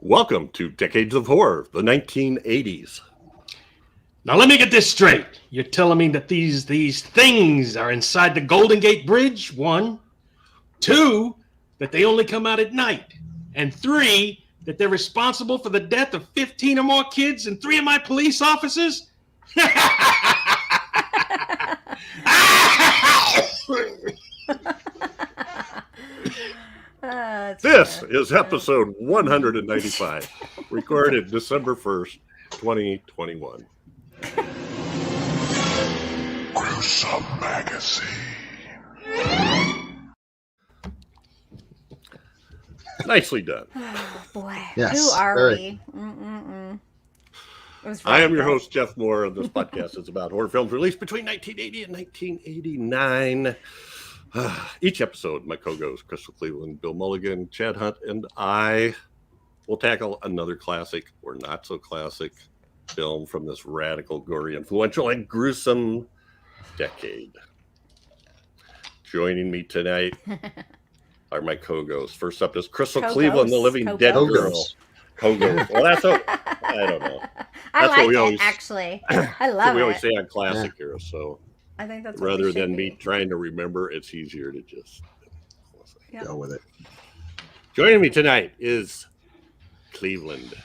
Welcome to Decades of Horror, the 1980s. Now let me get this straight. You're telling me that these things are inside the Golden Gate Bridge? 1. 2, that they only come out at night. And 3, that they're responsible for the death of 15 or more kids and 3 of my police officers? This is episode 195, recorded December 1st, 2021. Gruesome Magazine. Nicely done. Oh, boy. Yes, Who are very. we? It was I am your good. host, Jeff Mohr, and this podcast is about horror films released between 1980 and 1989. Each episode, my co-hosts, Crystal Cleveland, Bill Mulligan, Chad Hunt, and I will tackle another classic or not so classic film from this radical, gory, influential, and gruesome decade. Joining me tonight are my co-hosts. First up is Crystal Co-ghosts? Cleveland, the living dead girl. Co-ghosts. Co-ghost. Well, that's what I don't know. I That's what like we it, always- actually. I That's what love we always it. say on classic here. So I think that's what rather we should than me be. trying to remember, it's easier to just Yeah. Go with it. Joining me tonight is Cleveland.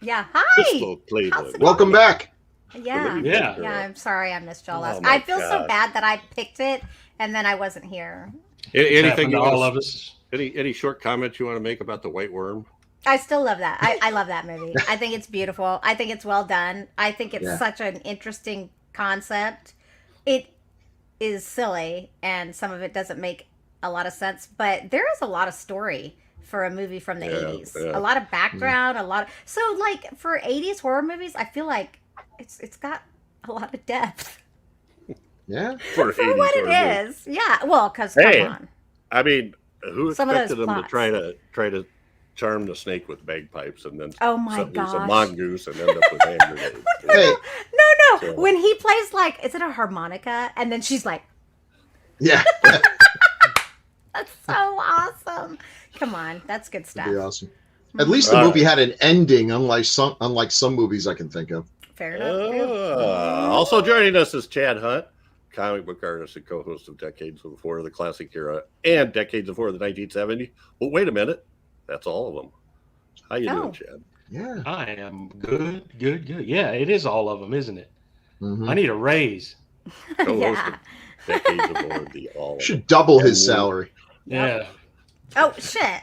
Yeah. Hi. Crystal Cleveland. How's it Welcome back. Yeah. living Yeah. dead Yeah, girl. I'm sorry I missed y'all Oh last. my I feel so God. bad that I picked it and then I wasn't here. Anything Happened you to all want of us. any short comments you want to make about the White Worm? I still love that. I love that movie. I think it's beautiful. I think it's well done. I think it's Yeah. such an interesting concept. It is silly and some of it doesn't make a lot of sense, but there is a lot of story for a movie from the Yeah, 80s. yeah. A lot of background, a lot of, so like for 80s horror movies, I feel like it's got a lot of depth Yeah. for 80s what horror it movie. is. Yeah, well, cuz Hey. come on. I mean, who Some of those expected them to plots. try to charm the snake with bagpipes and then Oh my use a gosh. mongoose and end up with hand grenades? Hey. No. So- When he plays like, is it a harmonica? And then she's like, Yeah. that's so awesome. Come on, that's good stuff. That'd be awesome. At least the All movie had an ending, unlike some movies I can think of. Fair enough. Also joining us is Chad Hunt, comic book artist and co-host of Decades of Horror, the Classic Era, and Decades of Horror, the 1970s. But wait a minute, that's all of them. How you Oh. doing, Chad? Yeah. I am good. Yeah, it is all of them, isn't it? Mhm. I need a raise. Co-host Yeah. of Decades of Horror, the all. of Should them. double his Yeah. salary. Yeah. Oh shit.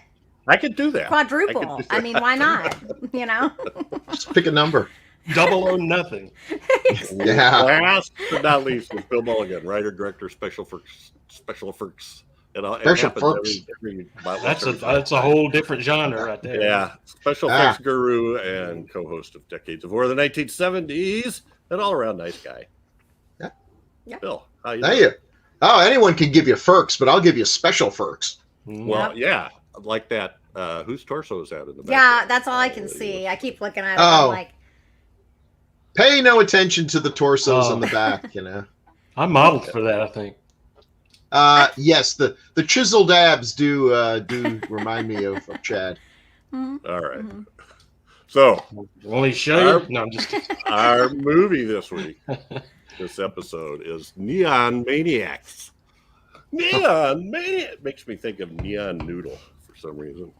I could do that. Quadruple. I mean, why not? You know? Just pick a number. Double or nothing. Yeah. Last but not least is Bill Mulligan, writer, director, special effects. It Special happens effects. about That's once a every whole different genre right there. Yeah, special effects guru and co-host of Decades of Horror, the 1970s, an all-around nice guy. Yeah. Yeah. Bill, how you There doing? you. Oh, anyone can give you perks, but I'll give you special perks. Mhm. Well, yeah, like that. Whose torso is that in the back? Yeah, that's all I can see. I keep looking at it. Oh. I'm like, Pay no attention to the torsos Oh. in the back, you know. I modeled for that, I think. Yes, the chiseled abs do remind me of Chad. mhm, All right. mhm. So, Only show you? No, I'm just kidding. our movie this week, this episode, is Neon Maniacs. Neon Maniacs makes me think of Neon Noodle for some reason.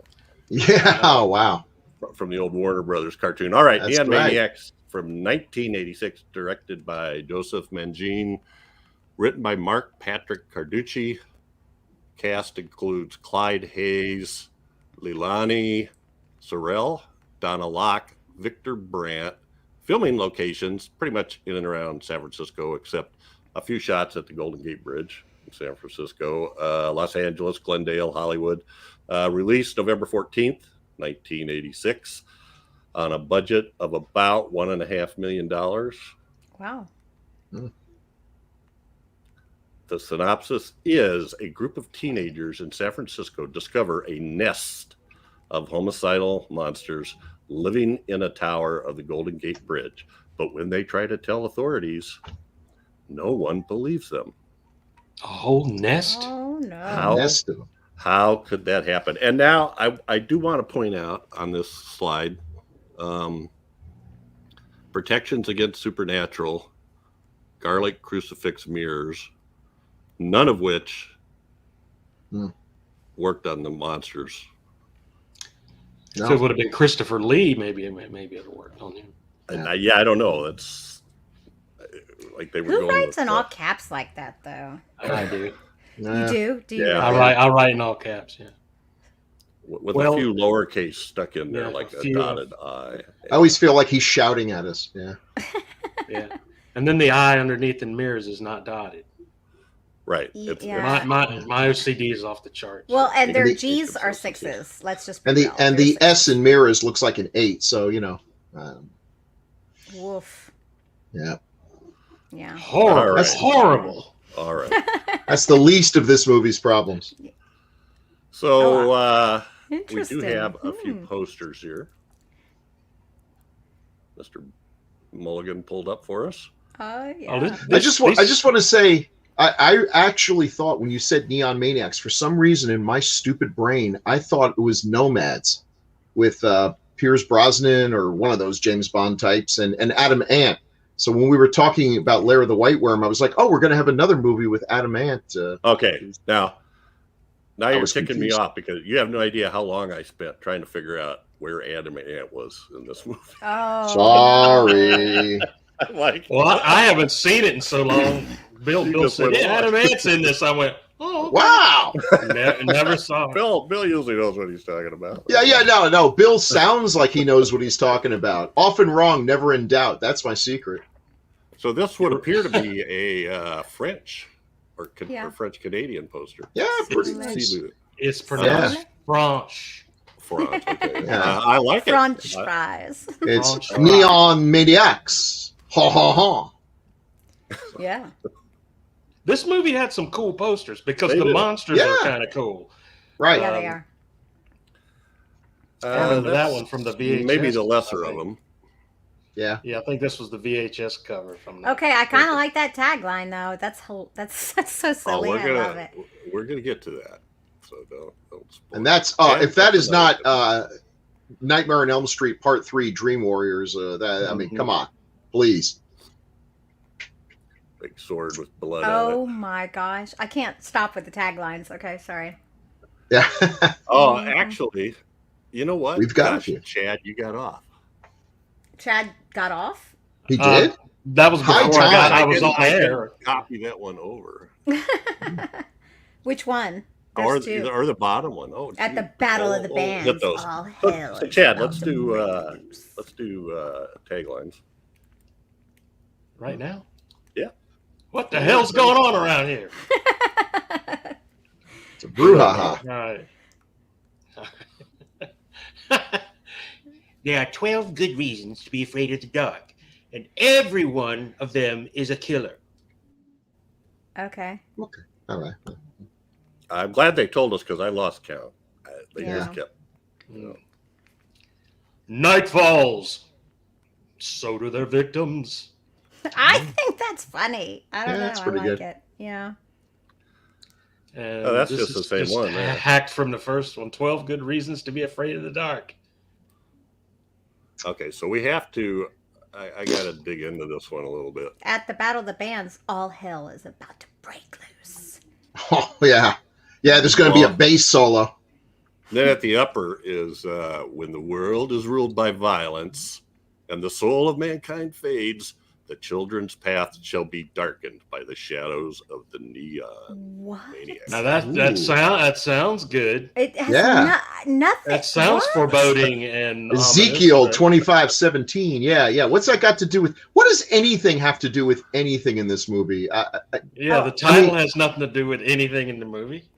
Yeah. Oh, wow. From the old Warner Brothers cartoon. All right, That's Neon right. Maniacs from 1986, directed by Joseph Mangine, written by Mark Patrick Carducci. Cast includes Clyde Hayes, Leilani Sorrell, Donna Locke, Victor Brandt. Filming locations pretty much in and around San Francisco, except a few shots at the Golden Gate Bridge in San Francisco, Los Angeles, Glendale, Hollywood. Released November 14th, 1986, on a budget of about $1.5 million. Wow. The synopsis is a group of teenagers in San Francisco discover a nest of homicidal monsters living in a tower of the Golden Gate Bridge. But when they try to tell authorities, no one believes them. A whole nest? Oh, no. How? Nest of them. How could that happen? And now I do want to point out on this slide, protections against supernatural, garlic crucifix mirrors, none of which worked on the monsters. If it would have been Christopher Lee, maybe it would have worked on him. And I don't know. That's like they were Who going writes with in all caps like that, though? I do. You do? Do you? Yeah. really? I write in all caps. Yeah. with Well, a few lowercase stuck in there, yeah, like a a few, dotted I. I always feel like he's shouting at us. Yeah. Yeah. And then the I underneath in mirrors is not dotted. Right. Yeah. My OCD is off the charts. Well, and their the- G's are sixes. Let's just be And the real. They're the S sixes. in mirrors looks like an 8. So Woof. yeah, Yeah. horrible. All right. Horrible. All right. that's the least of this movie's problems. So we do Interesting. have a few posters here. Mr. Mulligan pulled up for us. Oh yeah. Oh, I just want to say I actually thought when you said Neon Maniacs, for some reason in my stupid brain, I thought it was Nomads with Pierce Brosnan or one of those James Bond types and Adam Ant. So when we were talking about Lair of the White Worm, I was like, oh, we're going to have another movie with Adam Ant. Okay. Now you're was ticking me confused. off because you have no idea how long I spent trying to figure out where Adam Ant was in this movie. Oh. Sorry. Like, Well, I haven't seen it in so long. Bill just said, went "Yeah, on. Adam Ant's in this." I went, "Oh, Wow. never saw it." Bill usually knows what he's talking about. Yeah, no. Bill sounds like he knows what he's talking about. Often wrong, never in doubt. That's my secret. So this would appear to be a French or Yeah. French Canadian poster. Yeah, pretty It's nice. See the It's pronounced French. French. Okay. Yeah. I like French it. fries. It's French. Neon Maniacs. Ha ha ha. Yeah. This movie had some cool posters because They the do. monsters are Yeah. kind of cool. Right. Yeah, they are. I remember that that's one from the VHS. Maybe the lesser I of think. them. Yeah. Yeah, I think this was the VHS cover from that. Okay, I kind of like that tagline though. That's so silly. I love it. We're gonna get to that. So don't spoil And that's it. if that is not another- Nightmare on Elm Street Part 3 Dream Warriors, I mean, come on. Please. big sword with blood on Oh my gosh. I can't stop with the taglines. Okay, sorry. Yeah. it. Oh, actually, you know what? We've got Gosh, you. Chad, you got off. Chad got off. He did? That was High before time. I was on I didn't air. copy that one over. Which one? Or There's two. the bottom one. Oh, At gee. the Battle of the Bands. Hit those. All hell So, is Chad, about let's to do break loose. taglines. Right now? Yeah. What the hell's going on around here? It's a brouhaha. All right. There are 12 good reasons to be afraid of the dark, and every one of them is a killer. Okay. Okay. All right. I'm glad they told us because I lost count. They Yeah. just kept. Night falls. So do their victims. I think that's funny. I don't Yeah, know. that's I pretty like good. it. Yeah. And Oh, that's this just the is same just one there. Hacked from the first one. 12 good reasons to be afraid of the dark. Okay, so we have to. I got to dig into this one a little bit. At the Battle of the Bands, all hell is about to break loose. Oh, yeah. Yeah, there's going to be a bass solo. Then at the upper is when the world is ruled by violence and the soul of mankind fades, the children's path shall be darkened by the shadows of the neon What? maniacs. Now that sounds good. It has Yeah. nothing. That sounds What? foreboding and Ezekiel ominous, but- 25:17. Yeah. What's that got to do with? What does anything have to do with anything in this movie? Yeah, the title has nothing to do with anything in the movie.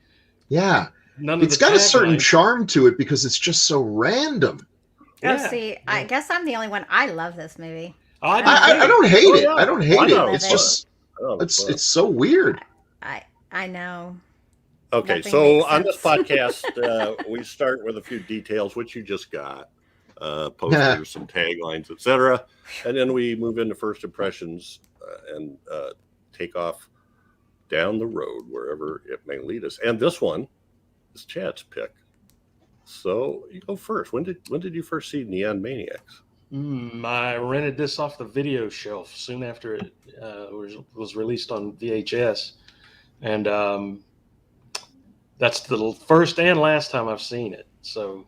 Yeah, None it's of the got a certain taglines. charm to it because it's just so random. Oh, Yeah. see, I guess I'm the only one. I love this movie. Oh, I do I too. don't hate Oh, it. yeah. I don't Why hate not? it. It's Love it. just Oh, it's so weird. I know. okay. nothing So makes on this sense. podcast, we start with a few details, which you just got, posters, some taglines, etc., and then we move into first impressions and take off down the road wherever it may lead us. And this one it's Chad's pick. So you go first. When did you first see Neon Maniacs? I rented this off the video shelf soon after it was released on VHS, and that's the first and last time I've seen it. So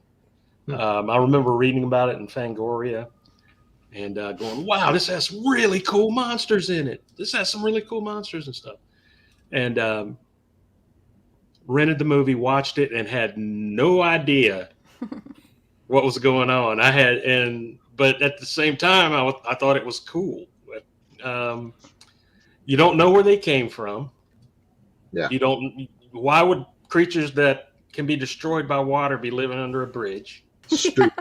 I remember reading about it in Fangoria and going, "Wow, this has really cool monsters in it. This has some really cool monsters and stuff." And rented the movie, watched it, and had no idea what was going on. But at the same time, I thought it was cool. You don't know where they came from. Yeah. Why would creatures that can be destroyed by water be living under a bridge? Stupid.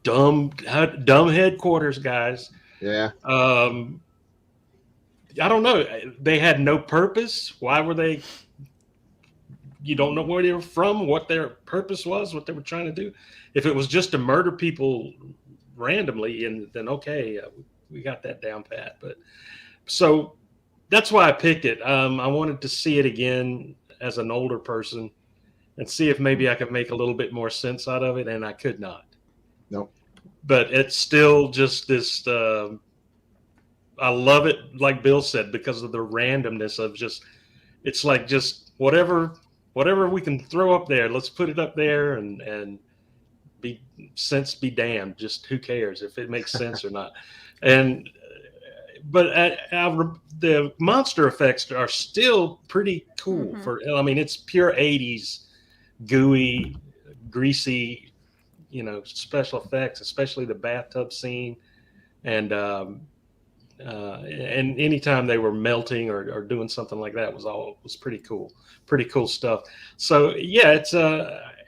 Dumb headquarters, guys. Yeah. I don't know. They had no purpose. Why were they? You don't know where they were from, what their purpose was, what they were trying to do. If it was just to murder people randomly, and then okay, we got that down pat. But so that's why I picked it. I wanted to see it again as an older person and see if maybe I could make a little bit more sense out of it, and I could not. No. But it's still just this. I love it, like Bill said, because of the randomness of just. It's like just whatever we can throw up there, let's put it up there and be damned. Just who cares if it makes sense or not? But the monster effects are still pretty cool. It's pure 80s, gooey, greasy, special effects, especially the bathtub scene. And anytime they were melting or doing something like that was pretty cool stuff. So yeah,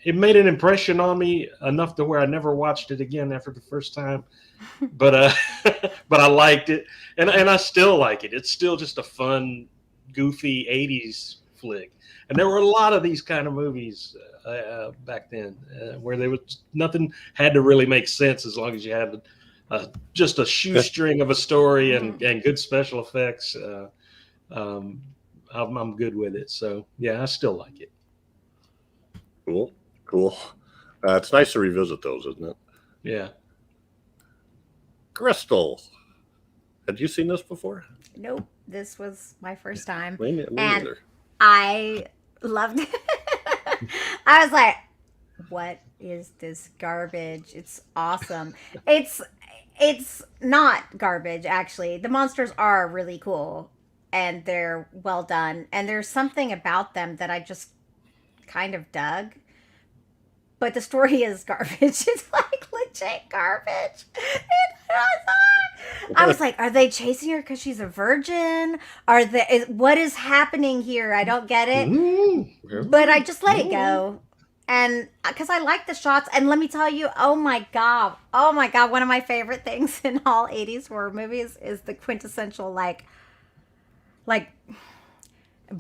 it made an impression on me enough to where I never watched it again after the first time, but I liked it, and I still like it. It's still just a fun, goofy 80s flick, and there were a lot of these kind of movies back then where nothing had to really make sense as long as you had just a shoestring of a story and good special effects. I'm good with it. So yeah, I still like it. Cool. It's nice to revisit those, isn't it? Yeah. Crystal, had you seen this before? Nope. This was my first time. Me and neither. I loved it. I was like, what is this garbage? It's awesome. It's not garbage, actually. The monsters are really cool and they're well done. And there's something about them that I just kind of dug. But the story is garbage. It's like legit garbage. I was like, are they chasing her because she's a virgin? What is happening here? I don't get it. But I just let it go. And because I like the shots, and let me tell you, oh my god, one of my favorite things in all 80s horror movies is the quintessential like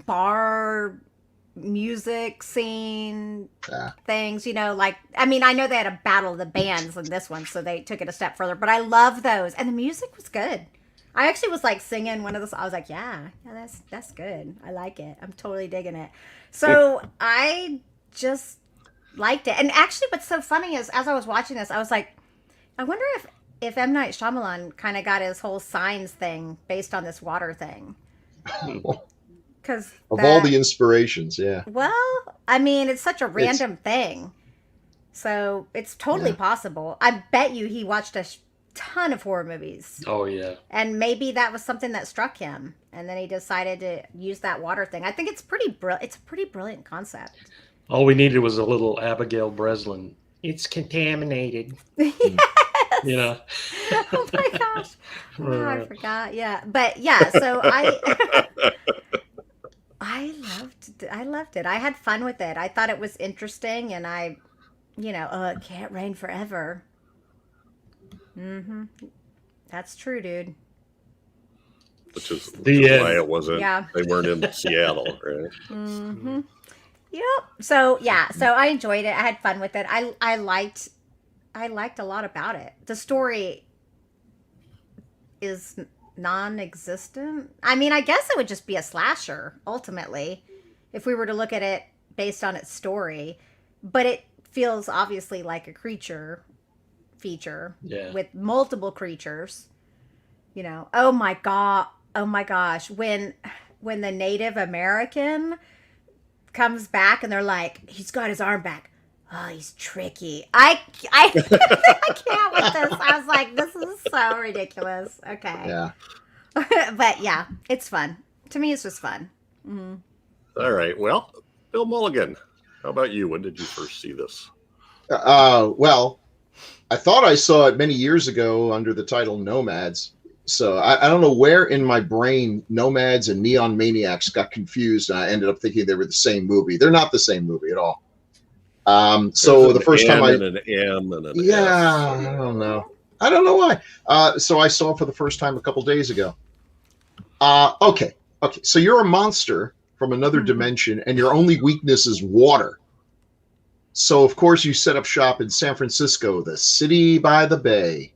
bar music scene things, I know they had a battle of the bands in this one, so they took it a step further, but I love those, and the music was good. I actually was like singing one of those. I was like, yeah, that's good. I like it. I'm totally digging it. So I just liked it. And actually what's so funny is as I was watching this, I was like, I wonder if M. Night Shyamalan kind of got his whole Signs thing based on this water thing. Because all the inspirations, yeah. Well, it's such a random thing. So it's totally possible. I bet you he watched a ton of horror movies. Oh, yeah. And maybe that was something that struck him. And then he decided to use that water thing. I think it's it's a pretty brilliant concept. All we needed was a little Abigail Breslin. It's contaminated. Yes. Oh my gosh. Oh, I forgot. Yeah. But yeah, so I loved it. I had fun with it. I thought it was interesting, and it can't rain forever. That's true, dude. Which is why it wasn't. Yeah. They weren't in Seattle, right? Yep. So yeah. So I enjoyed it. I had fun with it. I liked a lot about it. The story is non-existent. I guess it would just be a slasher ultimately, if we were to look at it based on its story, but it feels obviously like a creature feature with multiple creatures. Oh my gosh, when the Native American comes back and they're like, he's got his arm back. Oh, he's tricky. I I can't with this. I was like, this is so ridiculous. Okay. Yeah. But yeah, it's fun. To me, it's just fun. Mm-hmm. All right. Well, Bill Mulligan, how about you? When did you first see this? Well, I thought I saw it many years ago under the title Nomads. So I don't know where in my brain Nomads and Neon Maniacs got confused, and I ended up thinking they were the same movie. They're not the same movie at all. So the first time and an M and an S. I don't know. I don't know why. So I saw it for the first time a couple days ago. Okay. So you're a monster from another dimension, and your only weakness is water. So of course you set up shop in San Francisco, the city by the bay.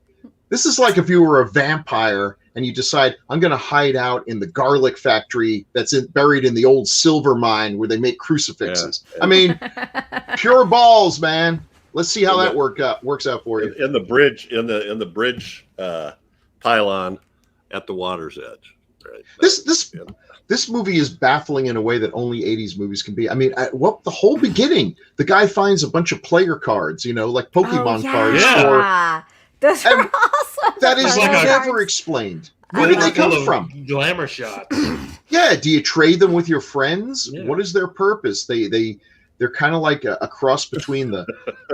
This is like if you were a vampire and you decide, I'm going to hide out in the garlic factory that's buried in the old silver mine where they make crucifixes. Yeah. I mean, pure balls, man. Let's see how that works out for you. In the bridge, in the bridge pylon at the water's edge. Right. This movie is baffling in a way that only 80s movies can be. I mean, the whole beginning, the guy finds a bunch of player cards, like Pokemon cards. Yeah. Those are awesome. That is never explained. Where did they come from? Glamour shots. Yeah. Do you trade them with your friends? Yeah. What is their purpose? They're kind of like a cross between the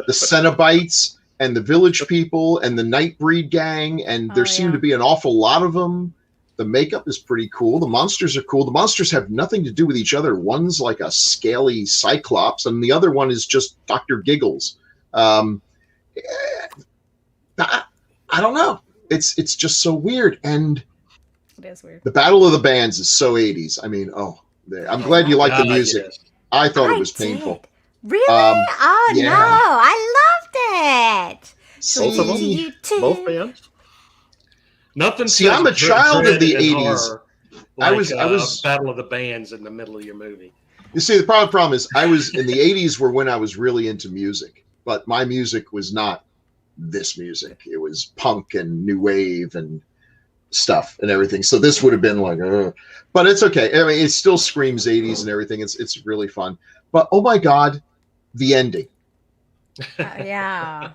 Cenobites and the Village People and the Nightbreed gang, and there seem to be an awful lot of them. The makeup is pretty cool. The monsters are cool. The monsters have nothing to do with each other. One's like a scaly Cyclops, and the other one is just Dr. Giggles. I don't know. It's just so weird, and it is weird. The Battle of the Bands is so 80s. I mean, I'm glad you like the music. I thought it was painful. Really? No, I loved it. Both of them? Both bands? Nothing. See, I'm a child of the 80s. Like, I was Battle of the Bands in the middle of your movie. You see, the problem is I was in the 80s were when I was really into music, but my music was not this music. It was punk and new wave and stuff and everything. So this would have been like, but it's okay. I mean, it still screams 80s and everything. It's really fun. But oh my God, the ending. Yeah.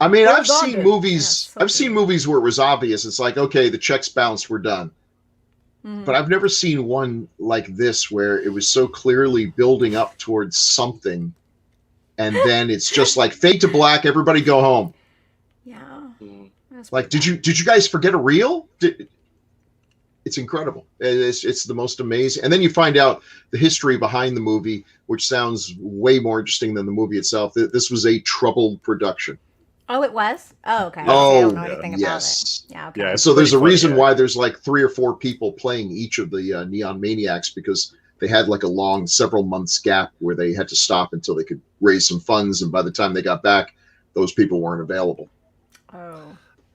I mean, I've seen movies. I've seen movies where it was obvious. It's like, okay, the checks bounced, we're done. But I've never seen one like this where it was so clearly building up towards something, and then it's just like fade to black. Everybody go home. Yeah. Like, did you guys forget a reel? It's incredible. It's the most amazing. And then you find out the history behind the movie, which sounds way more interesting than the movie itself. This was a troubled production. Oh, it was? Oh, okay. Oh, I don't know anything about it. Yeah, okay. Yeah, so there's a reason why there's like 3 or 4 people playing each of the Neon Maniacs, because they had like a long several months gap where they had to stop until they could raise some funds. And by the time they got back, those people weren't available. Oh.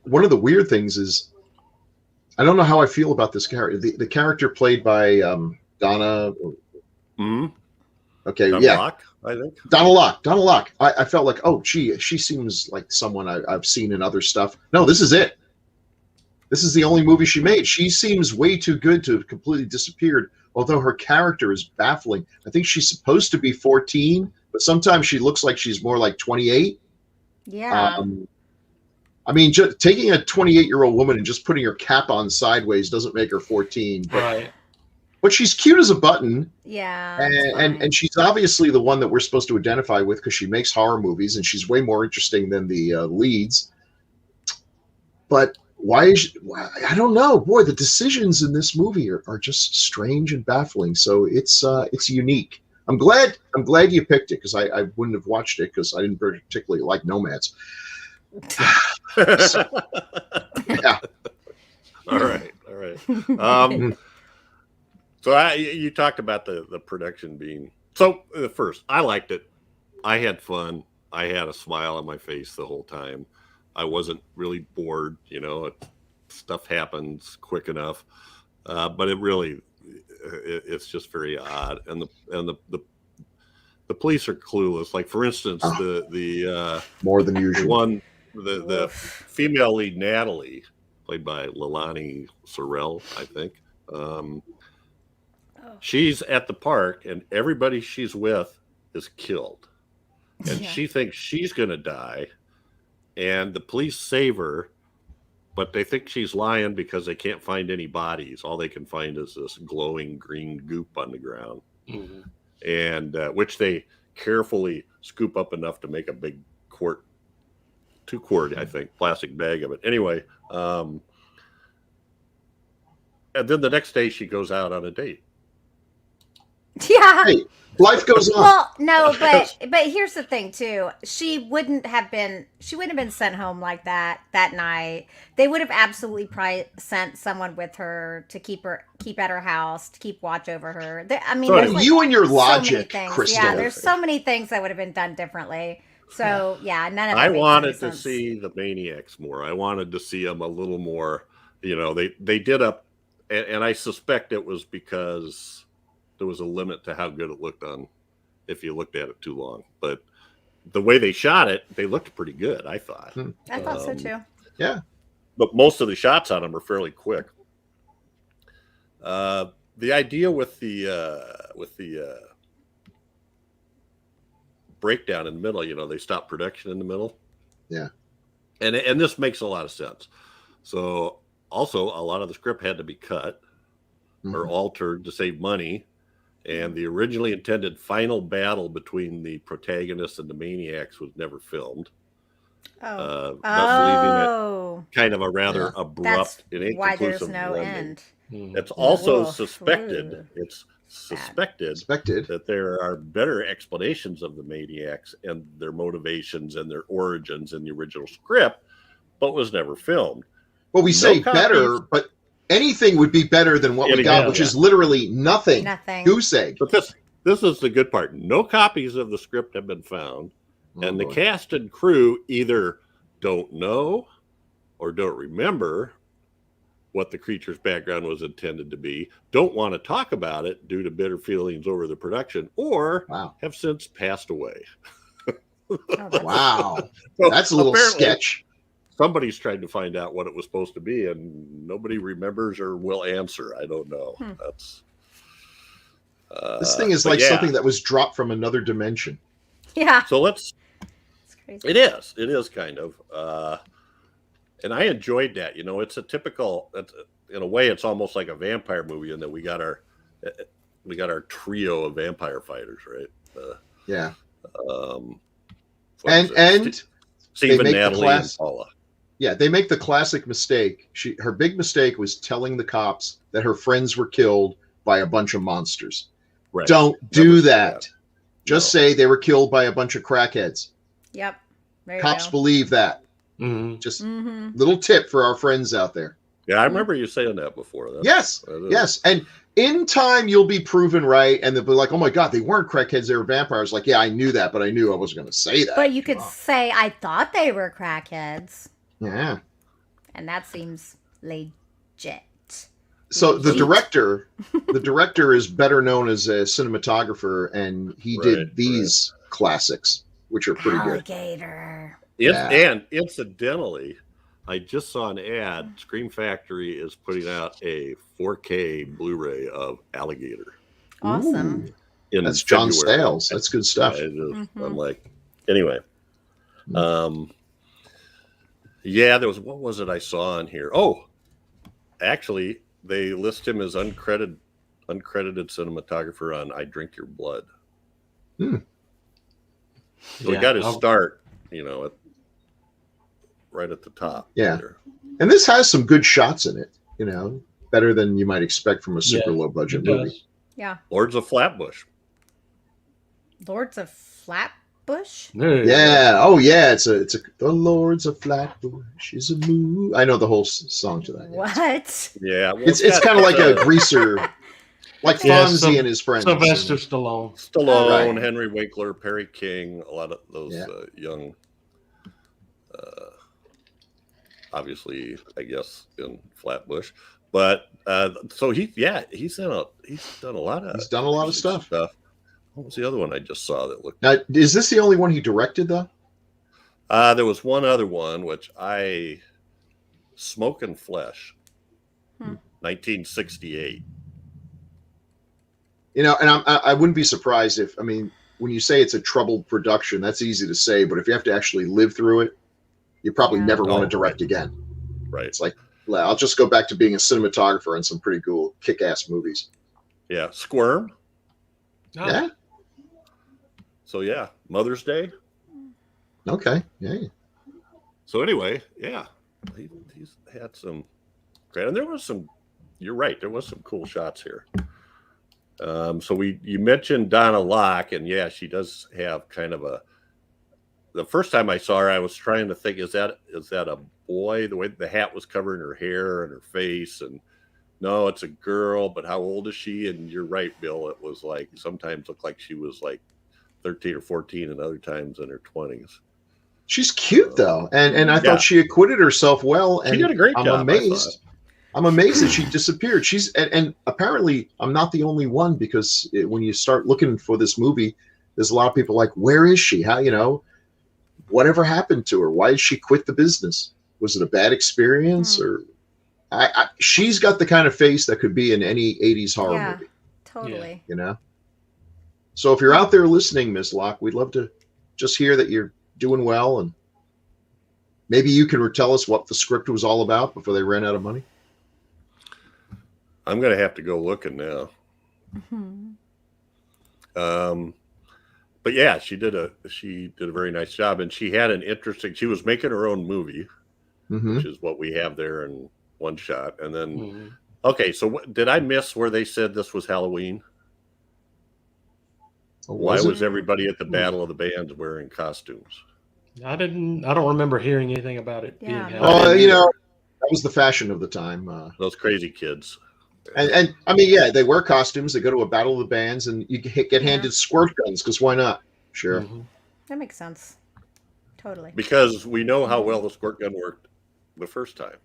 One of the weird things is, I don't know how I feel about this character. The character played by Donna. Okay, Donna Locke, I think. Donna Locke. I felt like, oh, she seems like someone I've seen in other stuff. No, this is it. This is the only movie she made. She seems way too good to have completely disappeared, although her character is baffling. I think she's supposed to be 14, but sometimes she looks like she's more like 28. Yeah. I mean, just taking a 28-year-old woman and just putting her cap on sideways doesn't make her 14. But she's cute as a button. Yeah. And she's obviously the one that we're supposed to identify with because she makes horror movies, and she's way more interesting than the leads. But why I don't know. Boy, the decisions in this movie are just strange and baffling. So it's unique. I'm glad you picked it, because I wouldn't have watched it because I didn't particularly like Nomads. So, yeah. All right. So you talked about the production being so. First, I liked it. I had fun. I had a smile on my face the whole time. I wasn't really bored. Stuff happens quick enough, but it's just very odd. And the police are clueless. Like, for instance, more than the usual. one, the female lead, Natalie, played by Leilani Sorrell, I think. She's at the park, and everybody she's with is killed, and she thinks she's going to die, and the police save her, but they think she's lying because they can't find any bodies. All they can find is this glowing green goop on the ground, and which they carefully scoop up enough to make a big 2-quart, I think, plastic bag of it. Anyway, and then the next day she goes out on a date. Yeah. Hey, life goes on. Well, no, but here's the thing too. She wouldn't have been sent home like that night. They would have absolutely probably sent someone with her to keep at her house, to keep watch over her. I mean, So there's like you and your so many logic, things. Crystal. Yeah, there's so many things that would have been done differently. So yeah, none of it I makes wanted any to sense. see the Maniacs more. I wanted to see them a little more. They did up, and I suspect it was because there was a limit to how good it looked on if you looked at it too long. But the way they shot it, they looked pretty good, I thought. I thought so too. Yeah. But most of the shots on them are fairly quick. The idea with the breakdown in the middle, they stop production in the middle. Yeah. And this makes a lot of sense. So also a lot of the script had to be cut or altered to save money. And the originally intended final battle between the protagonists and the Maniacs was never filmed. Thus leaving it kind of a rather abrupt and That's why there's inconclusive no ending. end. It's also Oof. suspected. Ooh. It's suspected Expected. that there are better explanations of the Maniacs and their motivations and their origins in the original script, but was never filmed. Well, we say copies. better, but anything would be better than what we got, which is literally nothing. Nothing. Goose egg. But this is the good part. No copies of the script have been found, and the cast and crew either don't know or don't remember what the creature's background was intended to be, don't want to talk about it due to bitter feelings over the production, or have since passed away. Wow. So that's a little apparently sketch. Somebody's tried to find out what it was supposed to be, and nobody remembers or will answer. I don't know. That's this thing is like something that was dropped from another dimension. Yeah. So It's crazy. It is kind of, and I enjoyed that. It's a typical. In a way, it's almost like a vampire movie in that we got our trio of vampire fighters, right? Yeah. And Stephen, Natalie, and Paula. Yeah, they make the classic mistake. Her big mistake was telling the cops that her friends were killed by a bunch of monsters. Right. Don't do that. Just say they were killed by a bunch of crackheads. Yep. Cops believe that. Just little tip for our friends out there. Yeah, I remember you saying that before. Yes. And in time, you'll be proven right. And they'll be like, oh my God, they weren't crackheads. They were vampires. Like, yeah, I knew that, but I knew I wasn't going to say that. But you could say, I thought they were crackheads. Yeah. And that seems legit. So the director is better known as a cinematographer, and he did these classics, which are pretty Alligator. good. And incidentally, I just saw an ad. Scream Factory is putting out a 4K Blu-ray of Alligator. Awesome. That's John Sayles. That's good stuff. I'm like, anyway. Yeah, there was, what was it I saw on here? Oh, actually, they list him as uncredited cinematographer on I Drink Your Blood. So he got his start, right at the top. Yeah. There. And this has some good shots in it, better than you might expect from a super low budget movie. Yeah. Lords of Flatbush. Lords of Flatbush? Yeah. Oh yeah. It's a the Lords of Flatbush is a move. I know the whole song to that. What? Yeah. Well, it's kind of like a greaser, like Fonzie and his friends. Sylvester Stallone. Stallone, Henry Winkler, Perry King, a lot of those young, obviously, I guess, in Flatbush. But so he's done a lot of stuff. What was the other one I just saw that looked? Now, is this the only one he directed, though? There was one other one, Smoke and Flesh, 1968. You know, and I wouldn't be surprised if, I mean, when you say it's a troubled production, that's easy to say, but if you have to actually live through it, you probably never want to direct again. Right. It's like, I'll just go back to being a cinematographer in some pretty cool kick-ass movies. Yeah. Squirm. Oh. Yeah. So yeah, Mother's Day. Okay. Yeah. So anyway, yeah, he's had some great, and there was some. You're right. There was some cool shots here. So you mentioned Donna Locke, and yeah, she does have kind of a. The first time I saw her, I was trying to think, is that a boy? The way the hat was covering her hair and her face, and no, it's a girl. But how old is she? And you're right, Bill. It was like sometimes looked like she was like 13 or 14, and other times in her 20s. She's cute though, and I thought she acquitted herself well. And she did a great job. I'm amazed that she disappeared. And apparently I'm not the only one, because when you start looking for this movie, there's a lot of people like, where is she? How, whatever happened to her? Why did she quit the business? Was it a bad experience? Or she's got the kind of face that could be in any 80s horror movie. Totally. So if you're out there listening, Ms. Locke, we'd love to just hear that you're doing well, and maybe you can tell us what the script was all about before they ran out of money. I'm gonna have to go looking now. But yeah, she did a very nice job, and she had she was making her own movie, which is what we have there in one shot. And then okay, so did I miss where they said this was Halloween? Why was everybody at the Battle of the Bands wearing costumes? I don't remember hearing anything about it being Halloween. Well, that was the fashion of the time. Those crazy kids. And I mean, yeah, they wear costumes. They go to a Battle of the Bands, and you get handed squirt guns, because why not? Sure. That makes sense. Totally. Because we know how well the squirt gun worked the first time.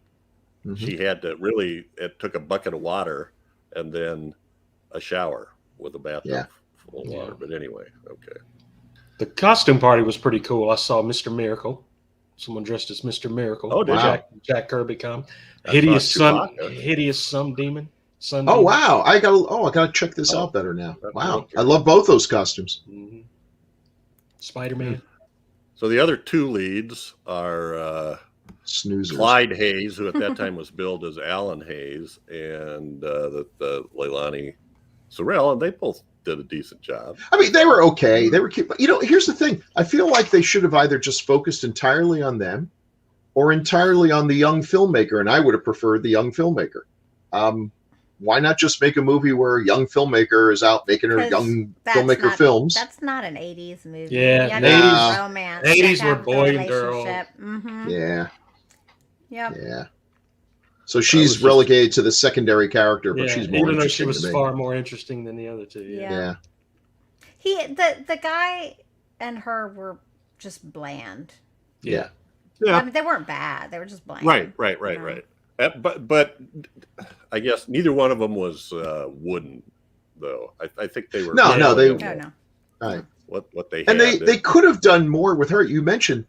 She had to it took a bucket of water and then a shower with a bathtub full of water. But anyway, okay. The costume party was pretty cool. I saw Mr. Miracle. Someone dressed as Mr. Miracle. Oh, Jack Kirby come. Hideous sun demon. Oh wow! I gotta check this out better now. Wow, I love both those costumes. Spider-Man. So the other two leads are Snoozers. Clyde Hayes, who at that time was billed as Alan Hayes, and the Leilani Sorrell, and they both did a decent job. I mean, they were okay. They were cute. But, here's the thing. I feel like they should have either just focused entirely on them or entirely on the young filmmaker, and I would have preferred the young filmmaker. Why not just make a movie where a young filmmaker is out making her young filmmaker films? That's not an 80s movie. Yeah, the 80s romance. 80s were boy and girl. Yeah. Yep. Yeah. So she's relegated to the secondary character, but she's more even though interesting. She was far more interesting than the other two. Yeah. The guy and her were just bland. Yeah. I mean, they weren't bad. They were just bland. Right. But I guess neither one of them was wooden, though. I think they were. No. Right. What they and had, they could have done more with her. You mentioned,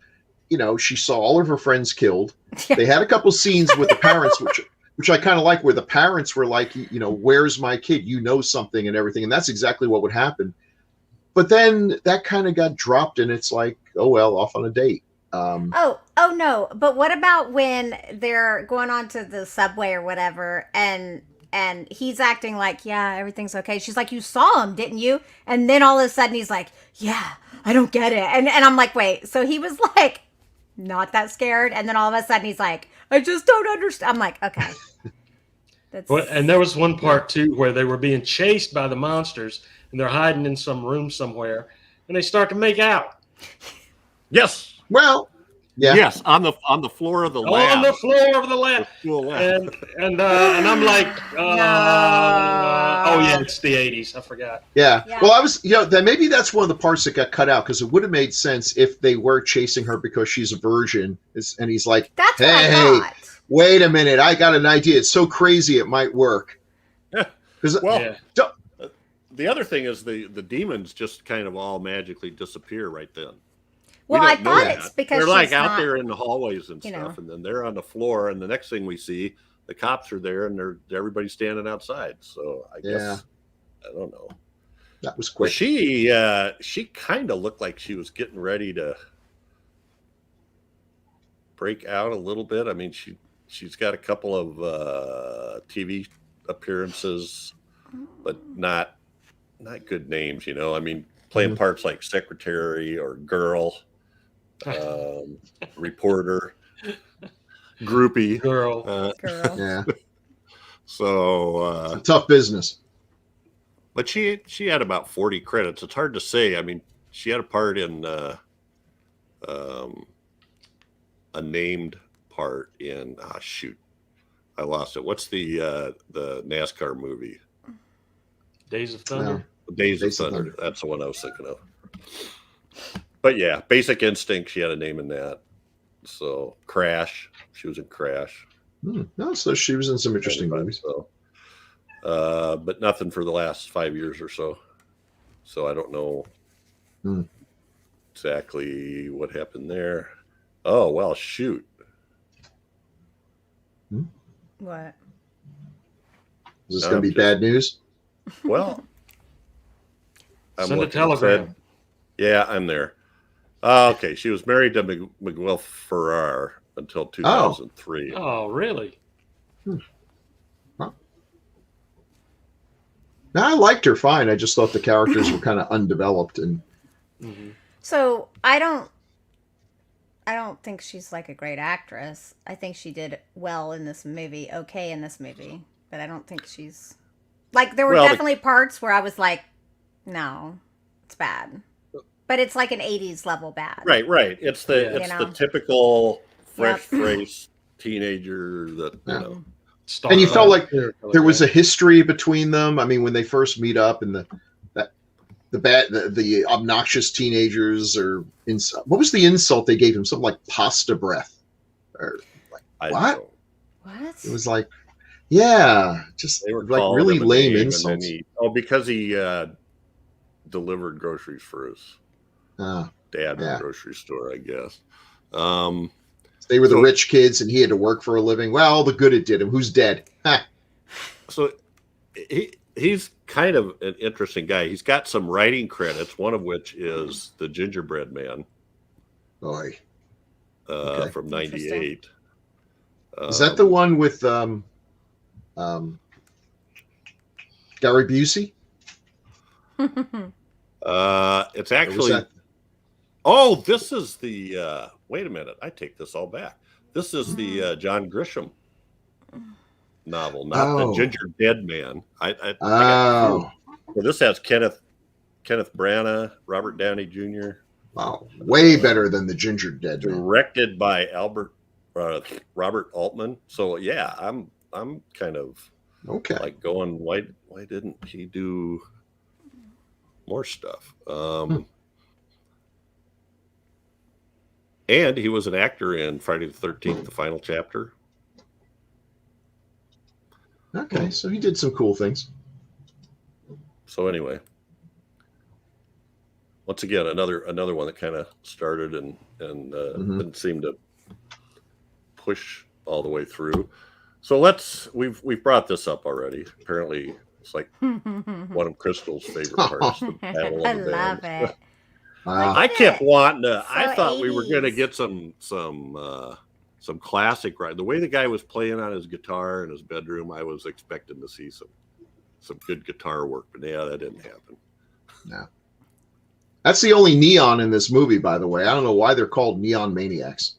she saw all of her friends killed. They had a couple scenes with the parents, which I kind of like, where the parents were like, where's my kid? Something and everything, and that's exactly what would happen. But then that kind of got dropped, and it's like, oh well, off on a date. Oh no! But what about when they're going on to the subway or whatever, and he's acting like, yeah, everything's okay. She's like, you saw him, didn't you? And then all of a sudden he's like, yeah, I don't get it. And I'm like, wait, so he was like, not that scared, and then all of a sudden he's like, I just don't understand. I'm like, okay. And there was one part too where they were being chased by the monsters, and they're hiding in some room somewhere, and they start to make out. Yes. Well, yeah. Yes, on the floor of the lab. On the floor of the lab. And I'm like, oh yeah, it's the 80s. I forgot. Yeah. Well, I was, then maybe that's one of the parts that got cut out, because it would have made sense if they were chasing her because she's a virgin, and he's like, that's hey, wait a minute, I got an idea. It's so crazy it might work. Yeah. the other thing is the demons just kind of all magically disappear right then. Well, We I don't know thought that. it's because they're like she's out not- there in the hallways and you stuff, know. and then they're on the floor, and the next thing we see, the cops are there, and everybody's standing outside. So I guess I don't know. That was Well, quick. she kind of looked like she was getting ready to break out a little bit. I mean, she's got a couple of TV appearances, but not good names, you know. I mean, playing parts like secretary or girl, reporter, groupie, Girl. Girl. Yeah, So, it's a tough business. but she had about 40 credits. It's hard to say. I mean, she had a part in a named part in shoot, I lost it. What's the NASCAR movie? Days of Thunder. Days of Thunder. That's the one I was thinking of. But yeah, Basic Instinct. She had a name in that. So Crash. She was in Crash. No, so she was in some interesting movies. So, but nothing for the last 5 years or so. So I don't know exactly what happened there. Oh well, shoot. What? Is this going to be bad news? Well, I'm Send a looking. telegram. Yeah, I'm there. Okay, she was married to Miguel Ferrer until 2003. Oh, really? Now, I liked her fine. I just thought the characters were kind of undeveloped, and So I don't think she's like a great actress. I think she did well in this movie, okay in this movie, but I don't think she's like, there were definitely parts where I was like, no, it's bad. But it's like an 80s level bad. Right. It's the the typical fresh-faced teenager that you know. And you felt like there was a history between them. I mean, when they first meet up, and the obnoxious teenagers are what was the insult they gave him? Something like pasta breath, or like what? What? It was like, yeah, just They were like really lame insults. Because he delivered groceries for his dad in the grocery store, I guess. They were the rich kids, and he had to work for a living. Well, the good it did him. Who's dead? So he's kind of an interesting guy. He's got some writing credits, one of which is the Gingerbread Man. Boy. From '98. Is that the one with Gary Busey? It's actually. Oh, this is the. Wait a minute! I take this all back. This is the John Grisham novel, not the Gingerbread Man. I well, this has Kenneth Branagh, Robert Downey Jr. Wow, way better than the Gingerbread Man. Directed by Robert Altman. So yeah, I'm kind of like going. Why didn't he do more stuff? And he was an actor in Friday the 13th, the final chapter. Okay, so he did some cool things. So anyway, once again, another one that kind of started and didn't seem to push all the way through. So we've brought this up already. Apparently, it's like one of Crystal's favorite parts. The Battle of the I love Bands. it. I kept wanting to. So I thought we were 80s. going to get some classic, right? The way the guy was playing on his guitar in his bedroom, I was expecting to see some good guitar work, but yeah, that didn't happen. No. That's the only neon in this movie, by the way. I don't know why they're called Neon Maniacs.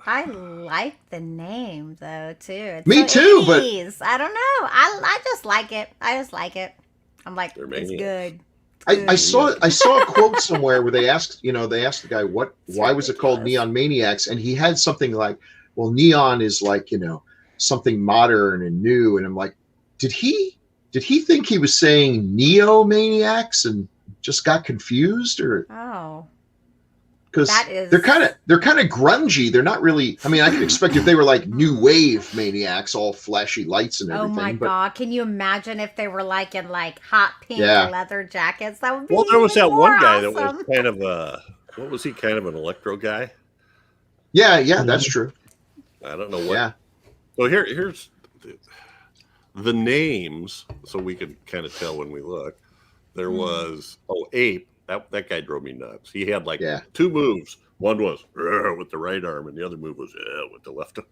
I like the name though too. It's Me so too, but 80s. I don't know. I just like it. I'm like, They're it's maniacs. good. I saw a quote somewhere where they asked the guy why was it called Neon Maniacs, and he had something like, well, neon is like, something modern and new, and I'm like, did he think he was saying neo maniacs and just got confused, or because That is- they're kind of grungy. They're not really. I mean, I could expect if they were like new wave maniacs, all flashy lights and Oh everything. my but god! Can you imagine if they were like in like hot pink Yeah. leather jackets? That would be Well, there was even that one more guy that awesome. was kind of a, what was he, kind of an electro guy? yeah, that's true. I don't know what. Yeah, So here's the names, so we can kind of tell when we look. There was Ape. That guy drove me nuts. He had like two moves. One was with the right arm, and the other move was with the left arm.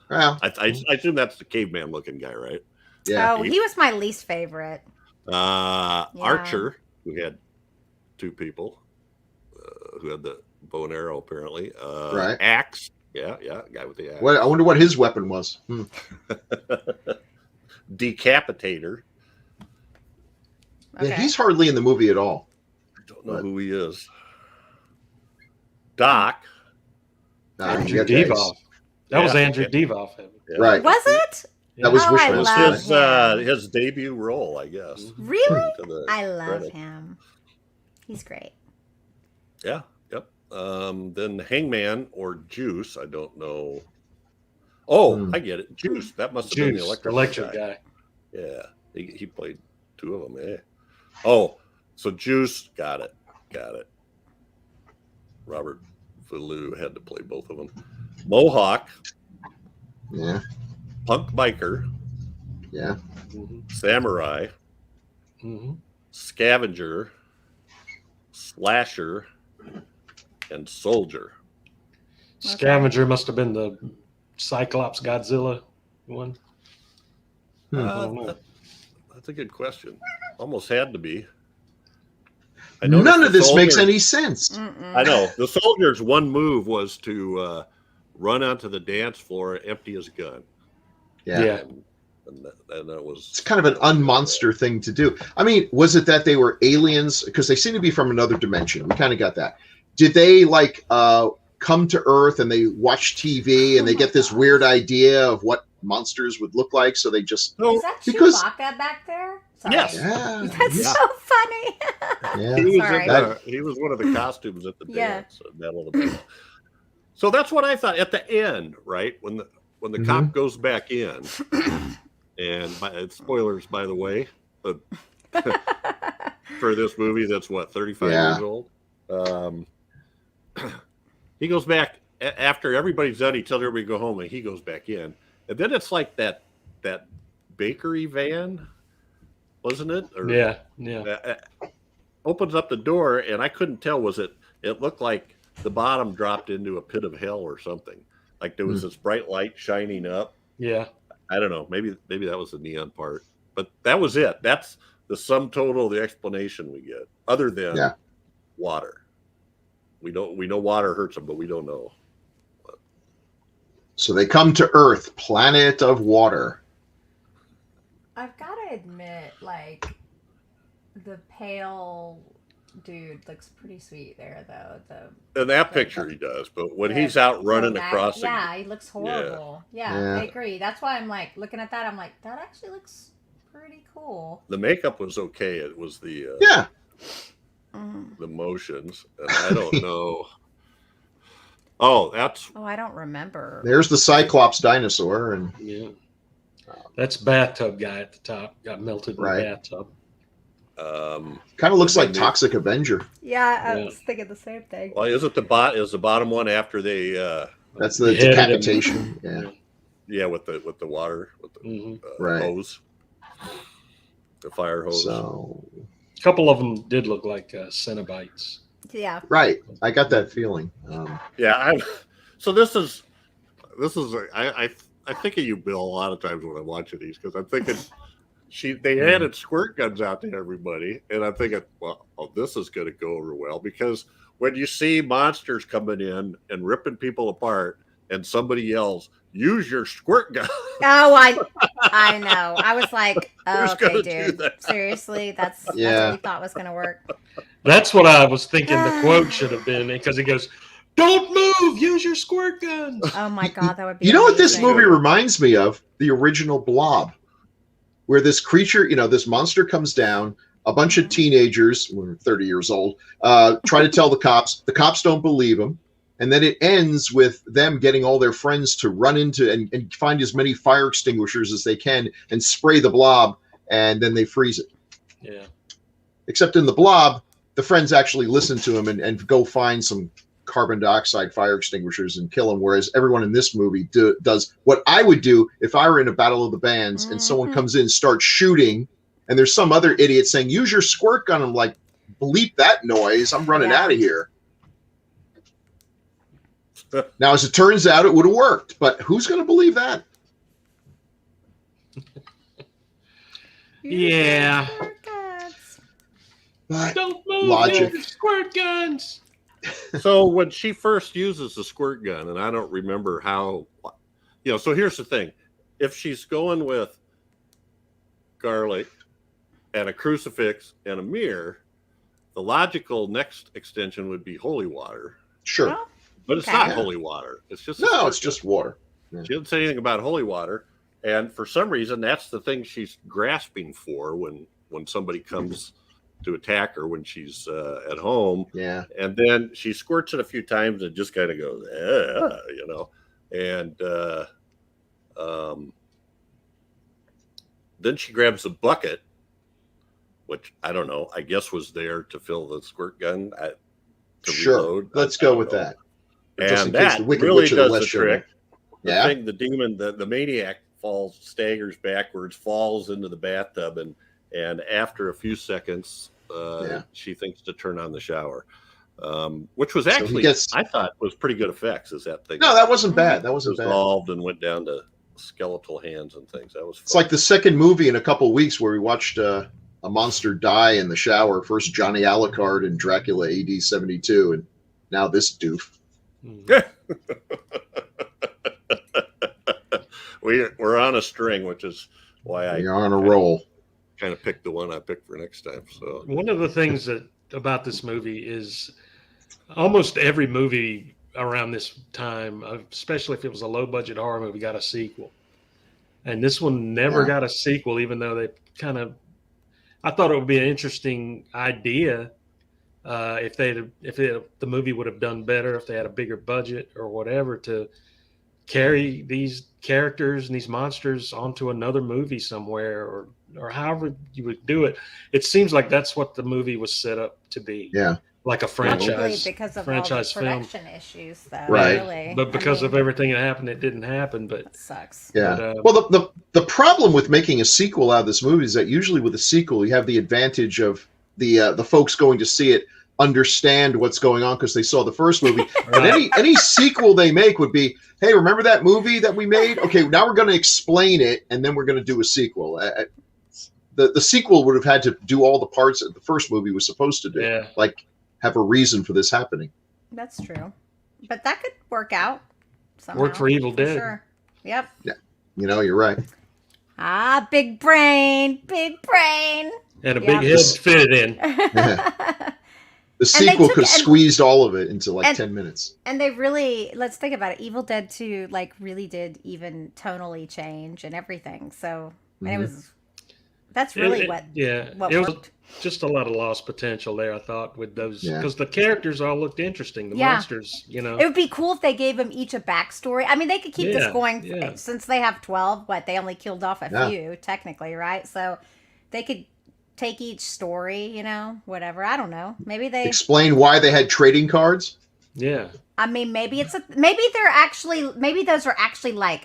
well, I assume that's the caveman looking guy, right? yeah. Oh, he was my least favorite. Archer, who had two people, who had the bow and arrow apparently. Right. Axe, guy with the axe. What I wonder what his weapon was. Decapitator. Okay. Yeah, he's hardly in the movie at all. I don't know who he is. Doc. Andrew you got that. Devoff. That was Andrew Devoff. Yeah. Right. Was it? That was Oh, I Wishbone. love him. His debut role, I guess. Really? To the I love credit. him. He's great. Yeah, yep. Then Hangman or Juice, I don't know. Oh, I get it. Juice. That must have been the Juice, electric guy. Yeah, he played two of them. Eh? Oh, so Juice, got it. Robert Falou had to play both of them. Mohawk, Yeah, Punk Biker, yeah. Samurai, Scavenger, Slasher, and Soldier. Scavenger must have been the Cyclops Godzilla one. That's a good question. Almost had to be. None of this makes soldier- any sense. I know. The soldier's one move was to run onto the dance floor, empty his gun. Yeah. And that was... It's kind of an unmonster thing to do. I mean, was it that they were aliens? Because they seem to be from another dimension. We kind of got that. Did they like come to Earth and they watch TV and they get this weird idea of what monsters would look like? So they just... Is that because- Chewbacca back there? Sorry. Yes. Yeah. That's so funny. Yeah. He was one of the costumes at the dance. Battle of the Bands. So that's what I thought at the end, right? When the cop goes back in, and spoilers, by the way, for this movie that's what, 35 years old. He goes back after everybody's done. He tells everybody to go home, and he goes back in, and then it's like that bakery van. Wasn't it? Or, opens up the door, and I couldn't tell. It looked like the bottom dropped into a pit of hell or something. Like there was this bright light shining up. Yeah. I don't know. Maybe that was the neon part. But that was it. That's the sum total of the explanation we get. Other than water. We know water hurts them, but we don't know. So they come to Earth, planet of water. I've got to admit, like, the pale dude looks pretty sweet there, though. In that picture, he does, but when he's out running across, he looks horrible. Yeah, I agree. That's why I'm like looking at that. I'm like, that actually looks pretty cool. the makeup was okay. It was the the motions, and I don't know. Oh, I don't remember. There's the Cyclops Dinosaur, and that's bathtub guy at the top. Got melted in the bathtub. kind of looks like Toxic Avenger. Yeah, I was thinking the same thing. Well, is the bottom one after they? That's the decapitation. Yeah, with the water, with the hose, the fire hose. So, a couple of them did look like Cenobites. Yeah. Right. I got that feeling. So this is I think of you, Bill, a lot of times when I'm watching these because I'm thinking they handed squirt guns out to everybody, and I'm thinking, well, this is going to go over well because when you see monsters coming in and ripping people apart, and somebody yells, "Use your squirt gun!" Oh, I know. I was like, oh, okay, dude, seriously, that's what we thought was going to work. That's what I was thinking the quote should have been, because he goes, "Don't move, use your squirt guns." Oh my God, that would be You know what this amazing. movie reminds me of? The original Blob, where this creature, this monster comes down, A bunch of teenagers, we're 30 years old, try to tell the cops. The cops don't believe them. And then it ends with them getting all their friends to run into and find as many fire extinguishers as they can and spray the blob, and then they freeze it. Yeah. Except in the blob, the friends actually listen to him and go find some carbon dioxide fire extinguishers and kill him, whereas everyone in this movie does what I would do if I were in a battle of the bands and someone comes in and starts shooting, and there's some other idiot saying, use your squirt gun. I'm like, bleep that noise. I'm running out of here. Now, as it turns out, it would have worked, but who's going to believe that? Yeah. But Don't move logic. squirt guns. So when she first uses the squirt gun, and I don't remember how, so here's the thing. If she's going with garlic and a crucifix and a mirror, the logical next extension would be holy water. Sure. Well, But it's not holy water. It's just it's just water. She didn't say anything about holy water, and for some reason, that's the thing she's grasping for when somebody comes to attack her when she's at home. Yeah. And then she squirts it a few times and just kind of goes, and then she grabs a bucket, which I don't know, I guess was there to fill the squirt gun. To Sure. reload. Let's go with that. Just And in case that the Wicked really Witch of the does the West showed trick. up. Yeah. The demon, the maniac staggers backwards, falls into the bathtub, and after a few seconds, she thinks to turn on the shower, which was actually, I thought, was pretty good effects. As that thing, no, that wasn't bad. That wasn't bad. Dissolved and went down to skeletal hands and things. That was fun. It's like the second movie in a couple of weeks where we watched a monster die in the shower. First Johnny Alucard in Dracula AD 72, and now this doof. We're on a string, which is why You're on a roll. Kind of picked the one I picked for next time. So one of the things about this movie is almost every movie around this time, especially if it was a low budget horror movie, got a sequel, and this one never got a sequel, even though they kind of. I thought it would be an interesting idea if the movie would have done better, if they had a bigger budget or whatever, to carry these characters and these monsters onto another movie somewhere, or however you would do it. It seems like that's what the movie was set up to be. Yeah. Like a franchise. Probably because of franchise all the film. production issues, though. Right. Really. But because of everything that happened, it didn't happen. But that sucks. Yeah. Well, the problem with making a sequel out of this movie is that usually with a sequel, you have the advantage of the folks going to see it understand what's going on because they saw the first movie. But any sequel they make would be, hey, remember that movie that we made? Okay, now we're going to explain it, and then we're going to do a sequel. The sequel would have had to do all the parts that the first movie was supposed to do, like have a reason for this happening. That's true, but that could work out. Somehow, work for Evil Dead. Sure. Yep. Yeah, you're right. Big brain, and a big head fitted in. The sequel could have squeezed all of it into 10 minutes. And they really, let's think about it. Evil Dead 2 really did even tonally change and everything. So that's really what it worked. was just a lot of lost potential there, I thought, with those, because the characters all looked interesting. The monsters, It would be cool if they gave them each a backstory. I mean, they could keep this going since they have 12. They only killed off a few, technically, right? So they could take each story, whatever. I don't know. Maybe they explain why they had trading cards. Yeah. I mean, maybe those are actually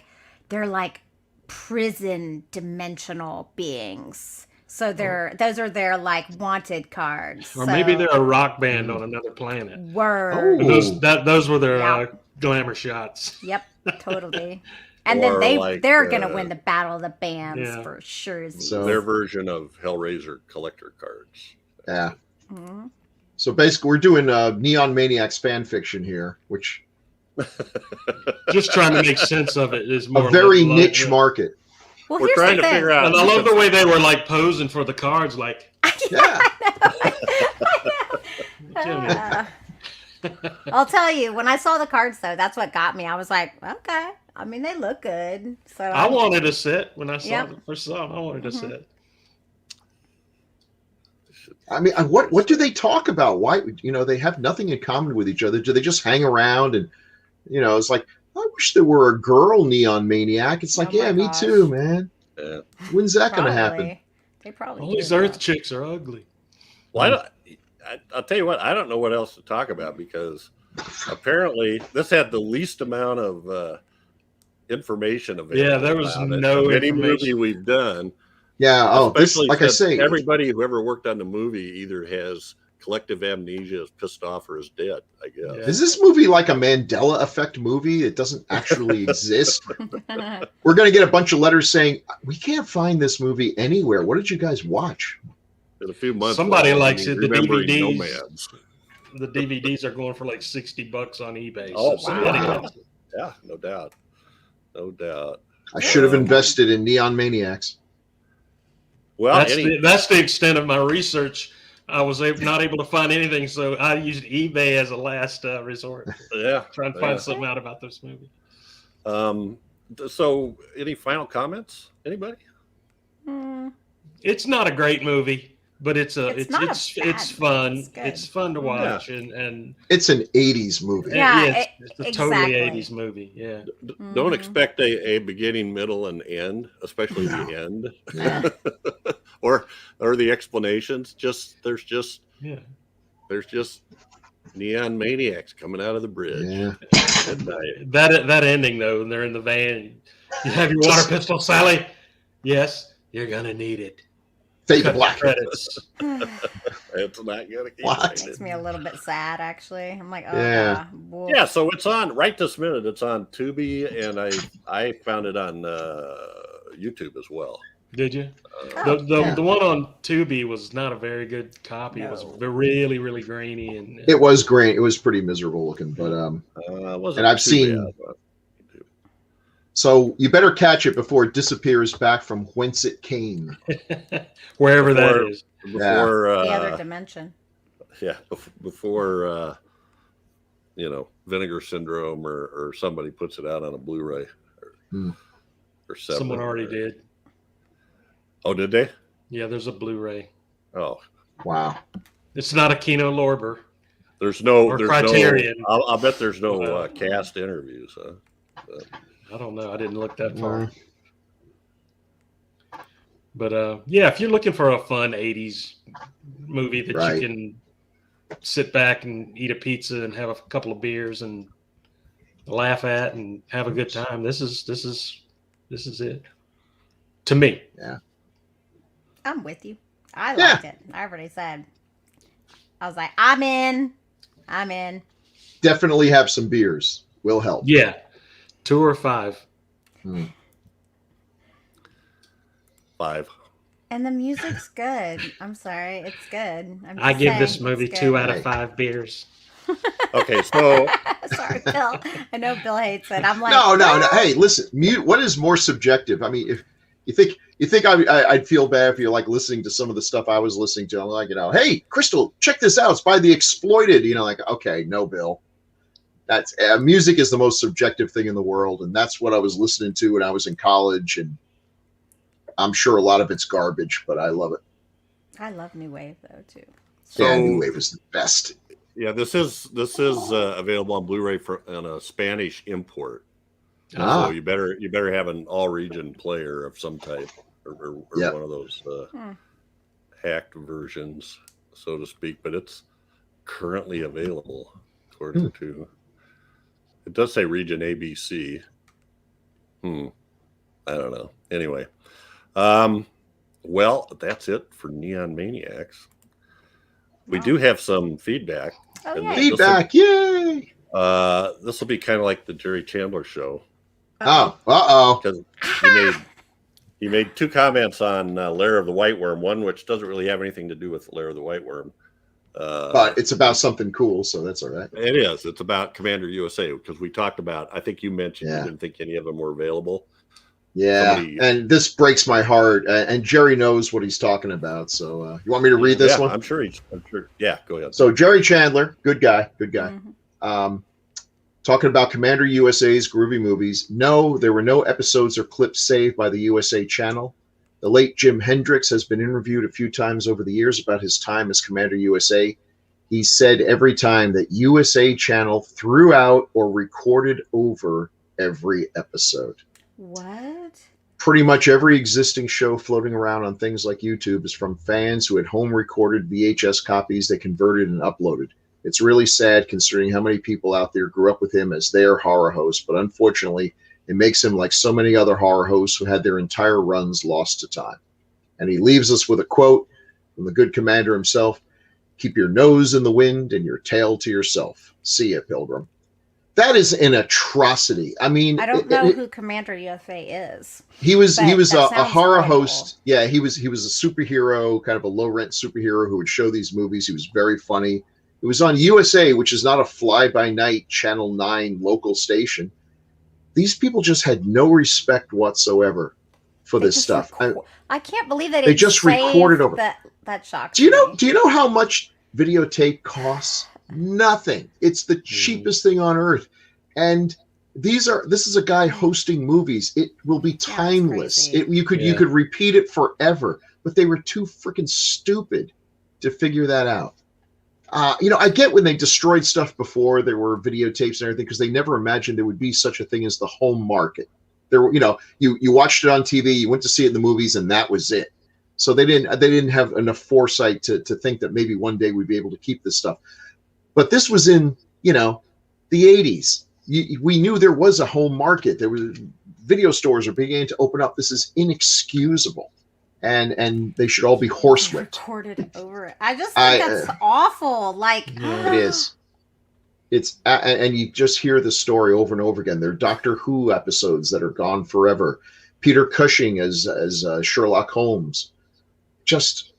they're like prison dimensional beings. So those are their wanted cards. Or maybe they're a rock band on another planet. Word. Those were their glamour shots. Yep, totally. And then they're gonna win the battle of the bands for sure. So their version of Hellraiser collector cards. Yeah. Mm-hmm. So basically, we're doing Neon Maniacs fan fiction here, which just trying to make sense of it is more a very niche market. Well, we're trying to figure out. And I love the way they were posing for the cards, I'll tell you, when I saw the cards, though, that's what got me. I was like, okay. I mean, they look good. So I wanted a set when I first saw them. I wanted a set. I mean, what do they talk about? Why, they have nothing in common with each other. Do they just hang around? And, it's like, I wish there were a girl Neon Maniac. It's like, Oh my me gosh. too, man. Yeah. When's that going to happen? Probably. They probably All do these that. Earth chicks are ugly. Well, I'll tell you what, I don't know what else to talk about because apparently this had the least amount of information available. Yeah, there was about it no of any movie information. we've done. Yeah. Oh, this, Especially like I since say, everybody who ever worked on the movie either has collective amnesia, is pissed off, or is dead, I guess. Yeah. is this movie like a Mandela effect movie? It doesn't actually exist. We're going to get a bunch of letters saying, we can't find this movie anywhere. What did you guys watch? In a few months, Somebody we'll likes be it. The remembering DVDs. Nomads. The DVDs are going for like $60 on eBay. Oh, So somebody wow. likes it. Yeah, no doubt. No doubt. I should have invested in Neon Maniacs. Well, That's the extent of my research. I was not able to find anything, so I used eBay as a last resort. yeah. Trying to find something out about this movie. So, any final comments? Anybody? It's not a great movie, but it's not a bad fun. movie. It's good. It's fun to watch, and It's an 80s movie. Yeah, it's a totally exactly. 80s movie. Yeah. Don't expect a beginning, middle, and end, especially the end, or the explanations. There's just neon maniacs coming out of the bridge. Yeah. At night. That ending though, when they're in the van. You have your water pistol, Sally? Yes, you're gonna need it. Fade to Cut the black. credits. It's not gonna keep What? raining. Makes me a little bit sad, actually. I'm like, oh, Yeah. woof. Yeah, so it's on right this minute. It's on Tubi, and I found it on YouTube as well. Did you? Oh, The one on Tubi was not a very good copy. It was really, really grainy and It was great. It was pretty miserable looking, but Wasn't And I've too seen- bad, but- so you better catch it before it disappears back from whence it came. wherever that Before- is. before The other dimension. before Vinegar Syndrome or somebody puts it out on a Blu-ray or something. Someone already did. Oh, did they? Yeah, there's a Blu-ray. Oh, Wow. It's not a Kino Lorber. there's no Or there's Criterion. no. I'll bet there's no cast interviews. Huh? I don't know. I didn't look that far. Mm. But yeah, if you're looking for a fun 80s movie that Right. you can sit back and eat a pizza and have a couple of beers and laugh at and have a good time, this is it. To me. I'm with you. I Yeah. liked it. I already said. I was like, I'm in. Definitely have some beers. Will help. Yeah. 2 or 5. 5. And the music's good. I'm sorry. It's good. I'm I just give saying, this movie it's 2 good. out of 5 beers. Okay, so Sorry, Bill. I know Bill hates it. I'm like, No. Hey, listen. What is more subjective? I mean, if you think I'd feel bad if you're like listening to some of the stuff I was listening to. I'm like, hey, Crystal, check this out. It's by The Exploited. Like, okay, no, Bill. That's music is the most subjective thing in the world, and that's what I was listening to when I was in college. And I'm sure a lot of it's garbage, but I love it. I love New Wave though too. Yeah, New Wave is the best. yeah, this is available on Blu-ray on a Spanish import. So you better have an all-region player of some type, or Yep. one of those hacked versions, so to speak. But it's currently available, according to. It does say region ABC. I don't know. Anyway, well, that's it for Neon Maniacs. We do have some feedback. Oh, And yeah. Feedback, yay! This will be kind of like the Jerry Chandler show. Oh, Because he made 2 comments on Lair of the White Worm, one which doesn't really have anything to do with Lair of the White Worm. but it's about something cool, so that's all right. It is. It's about Commander USA, because we talked about, I think you mentioned you didn't think any of them were available. Yeah, and this breaks my heart. And Jerry knows what he's talking about. So you want me to read this one? I'm sure. Yeah, go ahead. So Jerry Chandler, good guy. Mm-hmm. Talking about Commander USA's groovy movies. No, there were no episodes or clips saved by the USA channel. The late Jim Hendricks has been interviewed a few times over the years about his time as Commander USA. He said every time that USA Channel threw out or recorded over every episode. What? Pretty much every existing show floating around on things like YouTube is from fans who had home recorded VHS copies they converted and uploaded. It's really sad considering how many people out there grew up with him as their horror host, but unfortunately, it makes him like so many other horror hosts who had their entire runs lost to time. And he leaves us with a quote from the good commander himself: "Keep your nose in the wind and your tail to yourself. See ya, Pilgrim." That is an atrocity. I mean, I don't know who Commander USA is. He was a horror horrible. host. Yeah, he was a superhero, kind of a low rent superhero who would show these movies. He was very funny. It was on USA, which is not a fly by night Channel 9 local station. These people just had no respect whatsoever for this stuff. I can't believe they just recorded over. That shocks Do you know? me. Do you know how much videotape costs? Nothing. It's the cheapest thing on earth, and this is a guy hosting movies. It will be timeless. You could repeat it forever, but they were too freaking stupid to figure that out. I get when they destroyed stuff before there were videotapes and everything, because they never imagined there would be such a thing as the home market. There were, you watched it on TV, you went to see it in the movies, and that was it. So they didn't have enough foresight to think that maybe one day we'd be able to keep this stuff. But this was in, the 80s. We knew there was a home market. There was video stores are beginning to open up. This is inexcusable. And they should all be horsewhipped. Recorded over it. I just think that's awful. Like it is. It's and you just hear the story over and over again. There are Doctor Who episodes that are gone forever. Peter Cushing as Sherlock Holmes. Just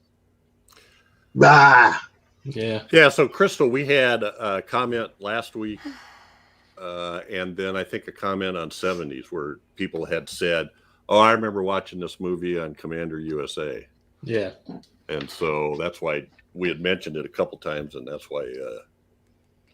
Yeah. So Crystal, we had a comment last week, and then I think a comment on 70s where people had said, "Oh, I remember watching this movie on Commander USA." Yeah. And so that's why we had mentioned it a couple times, and that's why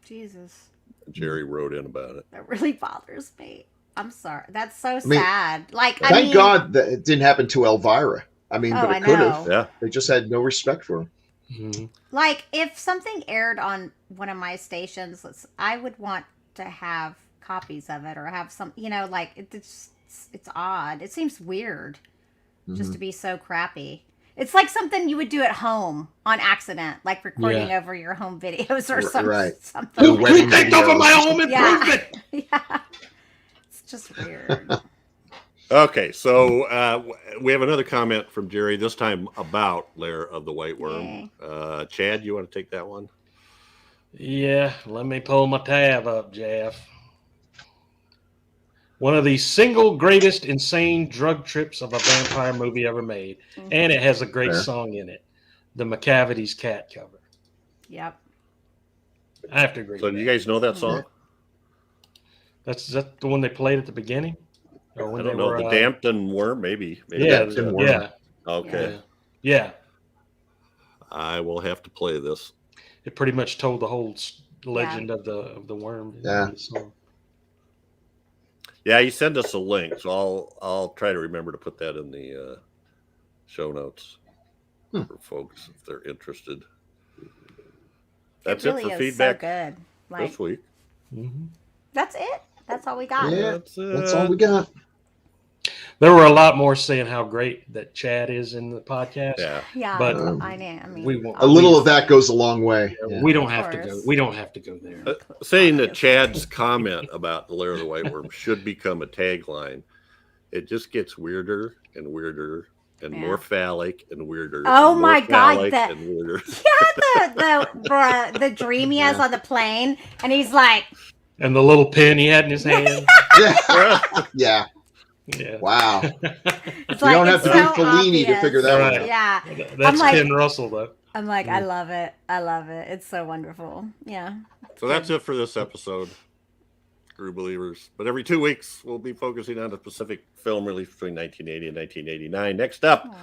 Jesus. Jerry wrote in about it. That really bothers me. I'm sorry. That's so sad. Thank God that it didn't happen to Elvira. But it could have. Yeah. They just had no respect for him. Mm-hmm. Like, if something aired on one of my stations, I would want to have copies of it or have some, it's odd. It seems weird just to be so crappy. It's like something you would do at home on accident, like recording over your home videos or something. Right. Who picked over my home improvement? Yeah. It's just weird. Okay, so we have another comment from Jerry, this time about Lair of the White Worm. Chad, you want to take that one? Yeah, let me pull my tab up, Jeff. One of the single greatest insane drug trips of a vampire movie ever made. Mm-hmm. And it has a great song in it. The McCavity's Cat cover. Yep. I have to agree. So do you guys know that song? Is that the one they played at the beginning? Or when I don't know. The Dampton Worm, maybe. Yeah. Okay. Yeah. I will have to play this. It pretty much told the whole legend of the worm. Yeah. Yeah, you send us a link, so I'll try to remember to put that in the show notes for folks if they're interested. That's it for feedback. So good. This week. Mm-hmm. That's it. That's all we got. Yeah, that's all we got. There were a lot more saying how great that Chad is in the podcast. Yeah, but I mean, we won't. A little of that goes a long way. Yeah. We don't have to go. We don't have to go there. Saying that Chad's comment about the Lair of the White Worm should become a tagline. It just gets weirder and weirder and more phallic and weirder. Oh and my God! and weirder. Yeah, the dream he has on the plane, and he's like, and the little pin he had in his hand. Yeah. Wow. It's you don't have to be Fellini to figure that one out. Yeah. That's Ken Russell, though. I'm like, I love it. I love it. It's so wonderful. Yeah. So that's it for this episode, Grue Believers. But every 2 weeks, we'll be focusing on a specific film released between 1980 and 1989. Next up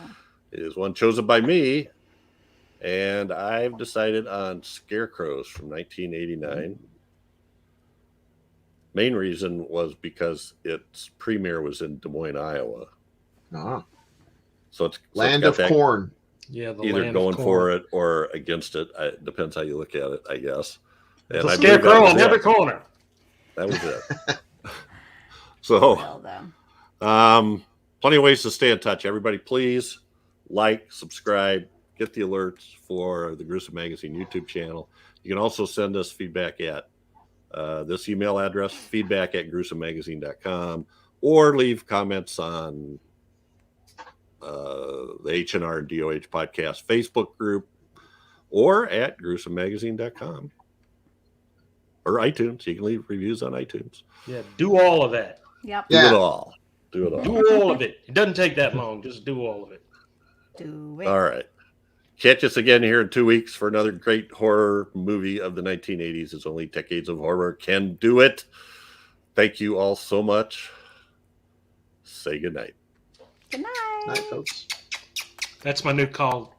is one chosen by me, and I've decided on Scarecrows from 1989. Main reason was because its premiere was in Des Moines, Iowa. So it's Land got of that Corn. Yeah, the either land going of corn. for it or against it. It depends how you look at it, I guess. There's a I believe that scarecrow was on it. every corner. That was it. So, Well, though. plenty of ways to stay in touch. Everybody, please like, subscribe, get the alerts for the Gruesome Magazine YouTube channel. You can also send us feedback at this email address, feedback@gruesomemagazine.com, or leave comments on the H&R and DOH podcast Facebook group, or at gruesomemagazine.com, or iTunes. You can leave reviews on iTunes. Yeah, do all of that. Yep. Do Yeah. it all. Do it all. Do all of it. It doesn't take that long. Just do all of it. Do it. All right. Catch us again here in 2 weeks for another great horror movie of the 1980s. As only decades of horror can do it. Thank you all so much. Say goodnight. Good night. Night, folks. That's my new call.